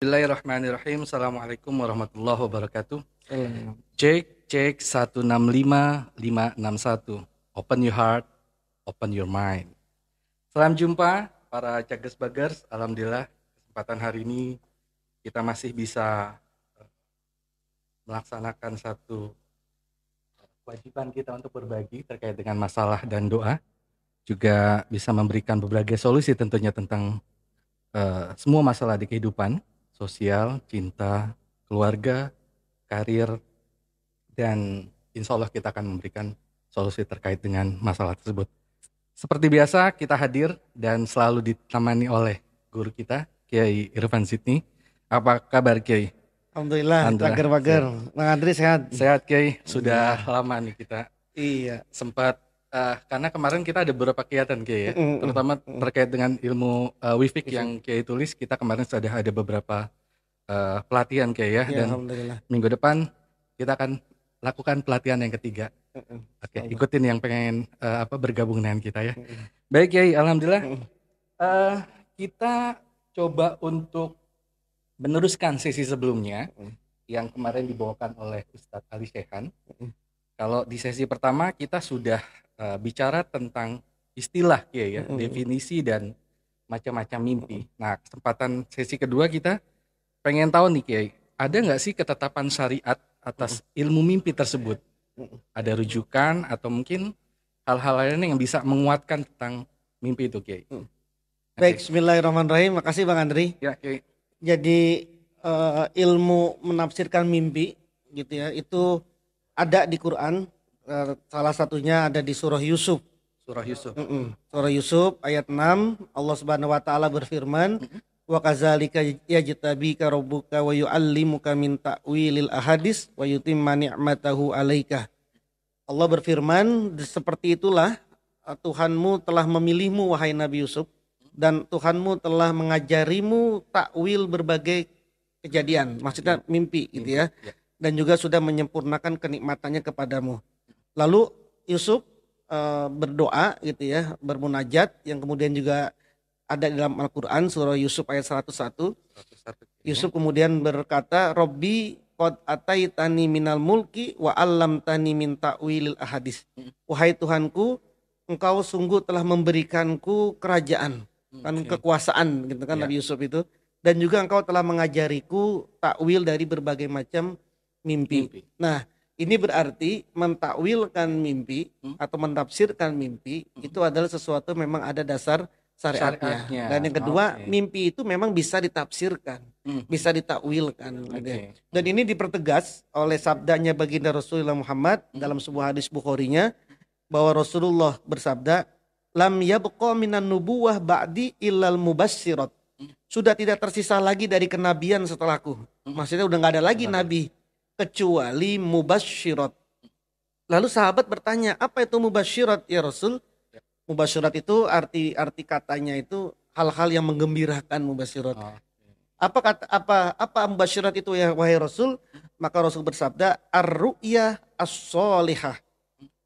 Bismillahirrahmanirrahim. Assalamualaikum warahmatullahi wabarakatuh. Salam. Cek 165 561. Open your heart, open your mind. Salam jumpa para Cages Bagers. Alhamdulillah kesempatan hari ini kita masih bisa melaksanakan satu kewajiban kita untuk berbagi terkait dengan masalah dan doa. Juga bisa memberikan berbagai solusi tentunya tentang semua masalah di kehidupan, sosial, cinta, keluarga, karir, dan insya Allah kita akan memberikan solusi terkait dengan masalah tersebut. Seperti biasa kita hadir dan selalu ditemani oleh guru kita, Kiai Irfan Sidni. Apa kabar Kiai? Alhamdulillah, pager-pager. Bang Andri sehat? Sehat Kiai, sudah lama nih kita Iya. sempat karena kemarin kita ada beberapa kegiatan Kiai ya, terutama terkait dengan ilmu Wifik yang Kiai tulis. Kita kemarin sudah ada beberapa pelatihan Kiai ya, dan Alhamdulillah. minggu depan kita akan lakukan pelatihan yang ketiga. Oke, ikutin yang pengen bergabung dengan kita ya. Baik Kiai, alhamdulillah. Kita coba untuk meneruskan sesi sebelumnya yang kemarin dibawakan oleh Ustadz Ali Syekhan. Kalau di sesi pertama kita sudah bicara tentang istilah Kiai ya, definisi dan macam-macam mimpi. Nah, kesempatan sesi kedua kita pengen tahu nih Kiai, ada nggak sih ketetapan syariat atas ilmu mimpi tersebut? Ada rujukan atau mungkin hal-hal lain yang bisa menguatkan tentang mimpi itu Kiai? Baik, bismillahirrahmanirrahim. Makasih Bang Andri. Ya Kiai. Jadi ilmu menafsirkan mimpi gitu ya, itu ada di Quran. Salah satunya ada di surah Yusuf. Surah Yusuf. Surah Yusuf ayat 6, Allah Subhanahu wa taala berfirman, wa kadzalika yajtabika rabbuka wa yu'allimuka min ta'wilil ahadits wa yutimma ni'matahu 'alaika. Allah berfirman, seperti itulah Tuhanmu telah memilihmu wahai Nabi Yusuf, dan Tuhanmu telah mengajarimu takwil berbagai kejadian, maksudnya mimpi gitu ya, dan juga sudah menyempurnakan kenikmatannya kepadamu. Lalu Yusuf berdoa gitu ya, bermunajat, yang kemudian juga ada dalam Al-Quran surah Yusuf ayat 101. Yusuf kemudian berkata, Robbi qad ataitani minal mulki wa allamtani min ta'wilil ahadits. Wahai Tuhanku, engkau sungguh telah memberikanku kerajaan, kan kekuasaan gitu kan Nabi Yusuf itu, dan juga engkau telah mengajariku takwil dari berbagai macam mimpi. Nah, ini berarti mentakwilkan mimpi atau mentafsirkan mimpi itu adalah sesuatu memang ada dasar syariatnya. Dan yang kedua, mimpi itu memang bisa ditafsirkan, bisa ditakwilkan. Dan ini dipertegas oleh sabdanya baginda Rasulullah Muhammad dalam sebuah hadis Bukharinya, bahwa Rasulullah bersabda, lam yabqa minan nubuwah ba'di illal mubassyirat. Sudah tidak tersisa lagi dari kenabian setelahku. Maksudnya udah gak ada lagi nabi kecuali mubassyirat. Lalu sahabat bertanya, apa itu mubassyirat ya Rasul? Mubassyirat itu arti katanya itu hal-hal yang menggembirakan mubassyirat. Apa mubassyirat itu ya wahai Rasul? Maka Rasul bersabda, ar-ru'ya as-sholihah.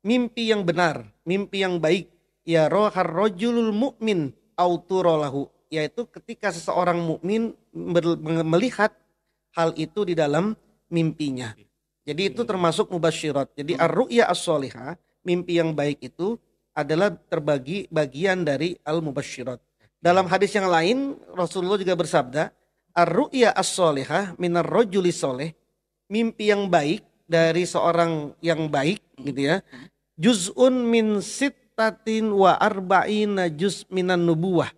Mimpi yang benar, mimpi yang baik. Ya rohar rojulul mu'min auturolahu. Yaitu ketika seseorang mukmin melihat hal itu di dalam mimpinya. Jadi itu termasuk mubassyirat. Jadi ar-ru'ya as-sholihah, mimpi yang baik itu adalah terbagi bagian dari al-mubassyirat. Dalam hadis yang lain Rasulullah juga bersabda, ar-ru'ya as-sholihah minar rajuli sholih. Mimpi yang baik dari seorang yang baik gitu ya. Juz'un min sittatin wa arba'ina juz minan nubuwah.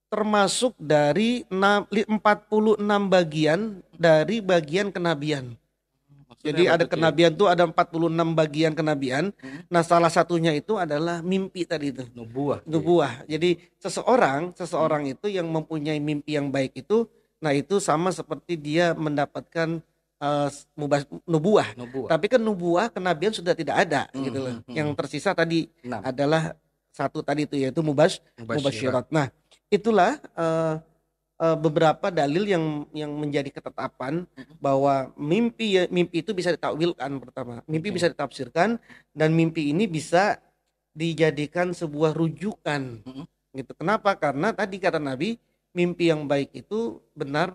Termasuk dari 46 bagian dari bagian kenabian. Jadi ada kenabian tuh ada 46 bagian kenabian. Nah, salah satunya itu adalah mimpi tadi itu. Nubuwah. Jadi seseorang itu yang mempunyai mimpi yang baik itu, nah itu sama seperti dia mendapatkan nubuwah. Tapi kan nubuwah kenabian sudah tidak ada gitu loh. Yang tersisa tadi adalah satu tadi itu, yaitu mubasyirat. Nah, itulah beberapa dalil yang menjadi ketetapan bahwa mimpi itu bisa ditakwilkan. Pertama, mimpi bisa ditafsirkan, dan mimpi ini bisa dijadikan sebuah rujukan gitu. Kenapa? Karena tadi kata Nabi, mimpi yang baik itu benar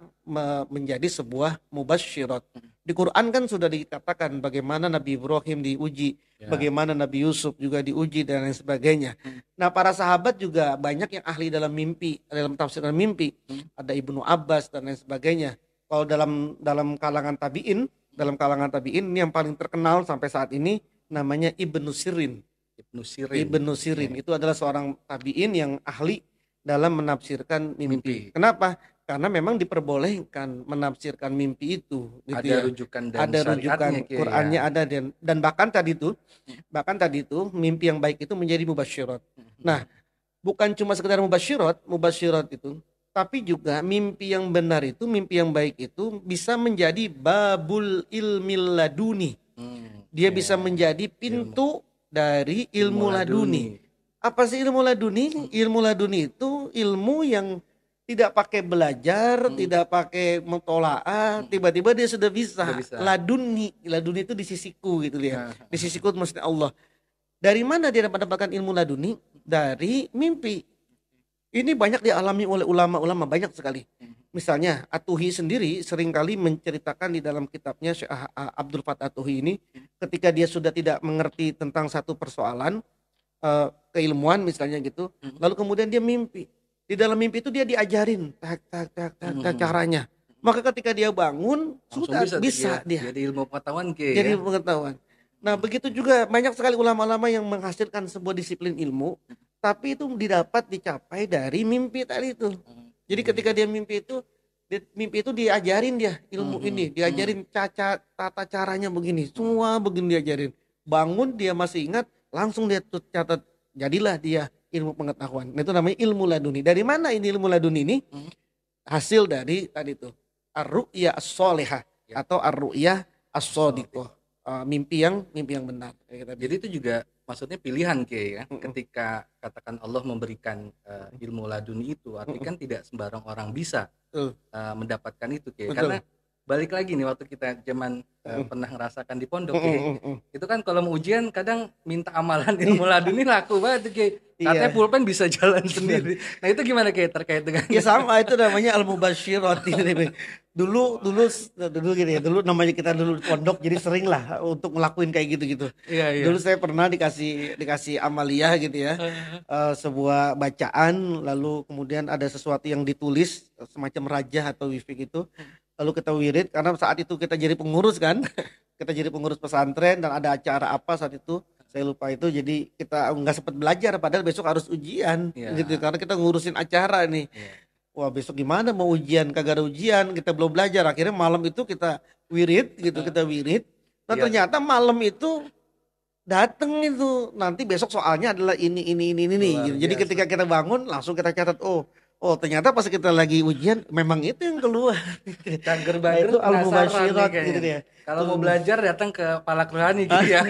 menjadi sebuah mubasyirat. Di Quran kan sudah dikatakan bagaimana Nabi Ibrahim diuji, bagaimana Nabi Yusuf juga diuji dan lain sebagainya. Nah, para sahabat juga banyak yang ahli dalam mimpi, dalam tafsiran mimpi. Ada Ibnu Abbas dan lain sebagainya. Kalau dalam kalangan tabi'in ini yang paling terkenal sampai saat ini namanya Ibnu Sirin. Ibnu Sirin itu adalah seorang tabi'in yang ahli dalam menafsirkan mimpi. Kenapa? Karena memang diperbolehkan menafsirkan mimpi itu. Gitu ada rujukan dan ada rujukan Qur'annya ada dan bahkan tadi itu mimpi yang baik itu menjadi mubasyirat. Nah, bukan cuma sekedar mubasyirat itu, tapi juga mimpi yang benar itu, mimpi yang baik itu bisa menjadi babul ilmil laduni. Dia bisa menjadi pintu dari ilmu laduni. Apa sih ilmu laduni? Ilmu laduni itu ilmu yang tidak pakai belajar, tidak pakai mutolaah, tiba-tiba dia sudah bisa. Laduni itu di sisiku gitu dia. Di sisiku maksudnya Allah. Dari mana dia mendapatkan ilmu laduni? Dari mimpi. Ini banyak dialami oleh ulama-ulama, banyak sekali. Misalnya At-Tuhi sendiri seringkali menceritakan di dalam kitabnya Syekh Abdul Fattah At-Tuhi ini, ketika dia sudah tidak mengerti tentang satu persoalan keilmuan misalnya gitu, lalu kemudian dia mimpi. Di dalam mimpi itu dia diajarin caranya. Maka ketika dia bangun langsung sudah bisa dia. Jadi ilmu pengetahuan Jadi ilmu pengetahuan. Nah, begitu juga banyak sekali ulama-ulama yang menghasilkan sebuah disiplin ilmu, tapi itu dicapai dari mimpi tadi itu. Jadi ketika dia mimpi itu diajarin dia ilmu ini, diajarin tata caranya begini, semua begini diajarin. Bangun dia masih ingat, langsung dia catat, jadilah dia ilmu pengetahuan. Nah, itu namanya ilmu laduni. Dari mana ini ilmu laduni ini? Hasil dari tadi itu ar-ru'ya as-sholihah atau ar-ru'ya as-shadiqah. Mimpi yang benar. Jadi itu juga maksudnya pilihan ya. Ketika katakan Allah memberikan ilmu laduni itu, artinya kan tidak sembarang orang bisa mendapatkan itu karena balik lagi nih waktu kita zaman pernah ngerasakan di pondok itu kan kalau mau ujian kadang minta amalan ilmu laduni laku banget katanya pulpen bisa jalan sendiri. Nah, itu gimana terkait dengan sama itu namanya al-mubasyirat. dulu gini ya, dulu namanya kita dulu pondok jadi sering lah untuk ngelakuin kayak gitu. Dulu saya pernah dikasih amaliyah gitu ya, sebuah bacaan, lalu kemudian ada sesuatu yang ditulis semacam raja atau wifik itu, lalu kita wirid karena saat itu kita jadi pengurus kan, kita jadi pengurus pesantren dan ada acara apa saat itu saya lupa itu, jadi kita nggak sempat belajar padahal besok harus ujian gitu karena kita ngurusin acara nih. Wah, besok gimana mau ujian, kagak ada ujian, kita belum belajar. Akhirnya malam itu kita wirid gitu, kita wirid. Nah, ternyata malam itu dateng itu nanti besok soalnya adalah ini gitu. Jadi ketika kita bangun langsung kita catat, oh ternyata pas kita lagi ujian memang itu yang keluar. Cager-bager itu al-mubasyirat gitu dia. Kalau mau belajar datang ke Palak Rohani gitu ya.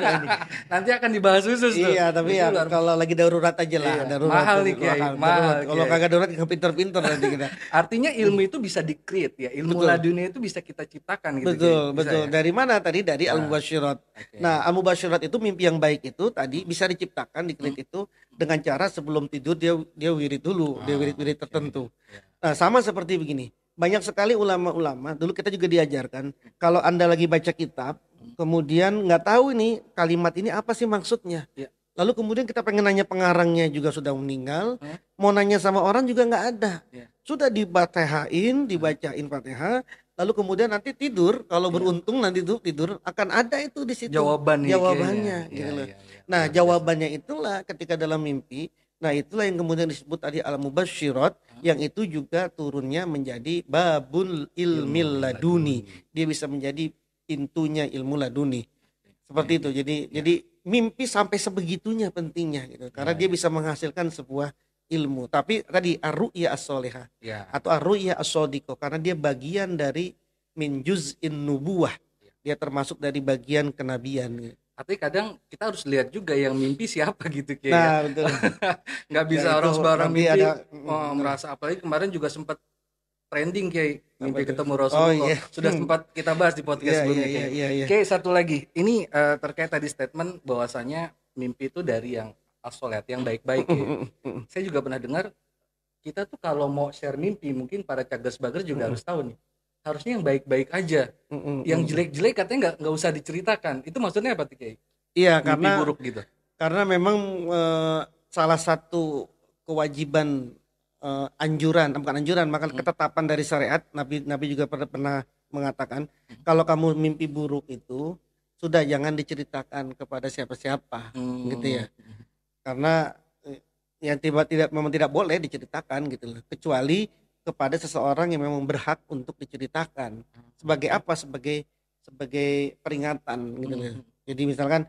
Nanti akan dibahas khusus tuh. Iya, tapi ya kalau lagi darurat aja lah, darurat. Mahal nih mahal. Kalau kagak darurat pinter-pinter nanti kita. Artinya ilmu itu bisa di-create ya. Ilmu laduni itu bisa kita ciptakan gitu. Betul. Dari mana tadi? Dari al-mubasyirat. Nah, al-mubasyirat itu mimpi yang baik itu tadi bisa diciptakan, di-create itu dengan cara sebelum tidur dia wirid dulu, dia wirid tertentu. Nah, sama seperti begini. Banyak sekali ulama-ulama, dulu kita juga diajarkan, kalau Anda lagi baca kitab, kemudian nggak tahu ini kalimat ini apa sih maksudnya. Lalu kemudian kita pengen nanya pengarangnya juga sudah meninggal, mau nanya sama orang juga nggak ada. Sudah dibacain Fatihah, lalu kemudian nanti tidur, kalau beruntung nanti tidur akan ada itu di situ jawabannya. Nah, jawabannya itulah ketika dalam mimpi. Nah, itulah yang kemudian disebut tadi al-mubasyirat, yang itu juga turunnya menjadi babul ilmil laduni. Dia bisa menjadi pintunya ilmu laduni. Seperti itu. Jadi mimpi sampai sebegitunya pentingnya gitu. Karena dia bisa menghasilkan sebuah ilmu. Tapi tadi ar-ru'ya as-sholihah atau ar-ru'ya as-shadiqah, karena dia bagian dari min juz'in nubuwah. Dia termasuk dari bagian kenabian. Tapi kadang kita harus lihat juga yang mimpi siapa gitu Nah, betul. Nggak bisa orang sembarang mimpi merasa. Apalagi kemarin juga sempat trending mimpi ketemu Rasulullah. Sudah sempat kita bahas di podcast sebelumnya. Satu lagi ini terkait tadi statement bahwasanya mimpi itu dari yang as-sholat, yang baik-baik Saya juga pernah dengar kita tuh kalau mau share mimpi, mungkin para Cagers Bagers juga harus tahu nih. Harusnya yang baik-baik aja. Yang jelek-jelek katanya nggak usah diceritakan. Itu maksudnya apa tuh, Kiai? Iya, Mimpi buruk gitu. karena memang salah satu kewajiban anjuran, bukan anjuran, maka ketetapan dari syariat, Nabi juga pernah mengatakan kalau kamu mimpi buruk itu sudah jangan diceritakan kepada siapa-siapa, gitu ya. Karena yang memang tidak boleh diceritakan gitu loh, kecuali kepada seseorang yang memang berhak untuk diceritakan. Sebagai apa? Sebagai peringatan gitu loh. Jadi misalkan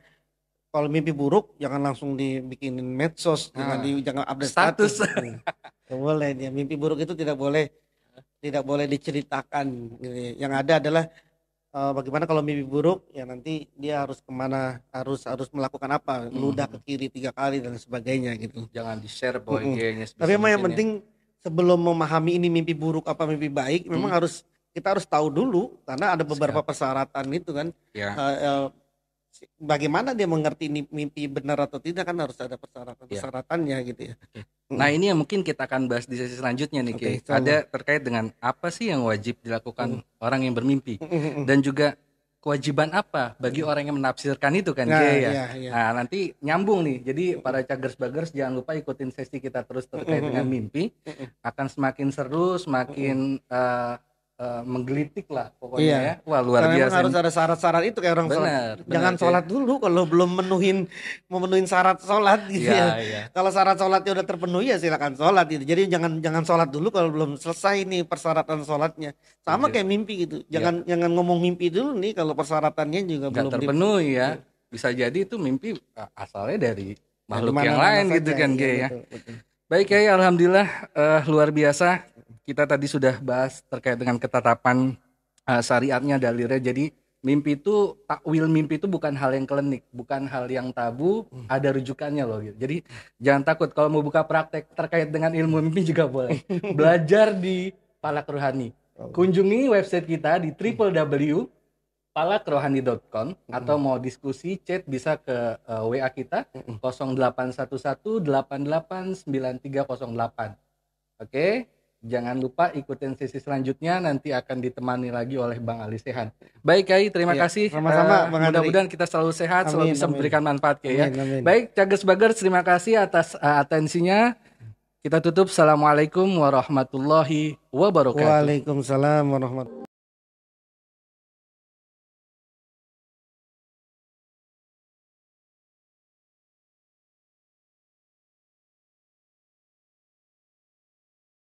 kalau mimpi buruk jangan langsung dibikinin medsos, jangan update status. Tidak boleh ya. Mimpi buruk itu tidak boleh diceritakan gitu. Yang ada adalah bagaimana kalau mimpi buruk ya nanti dia harus kemana, harus melakukan apa, meludah ke kiri 3 kali dan sebagainya gitu. Jangan di-share kayaknya. Tapi memang yang penting sebelum memahami ini mimpi buruk apa mimpi baik, memang kita harus tahu dulu, karena ada beberapa persyaratan itu kan. Bagaimana dia mengerti ini mimpi benar atau tidak, kan harus ada persyaratannya gitu ya. Nah ini yang mungkin kita akan bahas di sesi selanjutnya nih, Kiai. Ada terkait dengan apa sih yang wajib dilakukan orang yang bermimpi, dan juga kewajiban apa bagi orang yang menafsirkan itu kan, Kiai ya. Nah nanti nyambung nih, jadi para Cagers Bagers jangan lupa ikutin sesi kita terus terkait dengan mimpi. Akan semakin seru, semakin menggelitik lah pokoknya ya. Wah luar biasa. Memang harus ada syarat-syarat itu kayak orang sholat. Jangan sholat dulu kalau belum memenuhin syarat sholat gitu ya. Kalau syarat sholatnya udah terpenuhi ya silakan sholat gitu. Jadi jangan sholat dulu kalau belum selesai nih persyaratan sholatnya. Sama kayak mimpi gitu. Jangan ngomong mimpi dulu nih kalau persyaratannya juga belum terpenuhi ya. Bisa jadi itu mimpi asalnya dari makhluk yang lain gitu kan, Kiai ya. Baik Kiai, alhamdulillah luar biasa. Kita tadi sudah bahas terkait dengan ketetapan syariatnya, dalilnya. Jadi mimpi itu, takwil mimpi itu bukan hal yang klinik, bukan hal yang tabu, ada rujukannya loh gitu. Jadi jangan takut kalau mau buka praktek terkait dengan ilmu mimpi juga boleh. Belajar di Palak Rohani. Kunjungi website kita di www.palakrohani.com atau mau diskusi chat bisa ke WA kita 0811889308. Oke. Jangan lupa ikutin sesi selanjutnya, nanti akan ditemani lagi oleh Bang Ali Sehan. Baik Kiai, terima kasih. Sama-sama Bang Andri. Mudah-mudahan kita selalu sehat, selalu bisa memberikan manfaat Kiai ya. Baik, Cagers Bagers, terima kasih atas atensinya. Kita tutup. Assalamualaikum warahmatullahi wabarakatuh. Waalaikumsalam warahmatullahi wabarakatuh.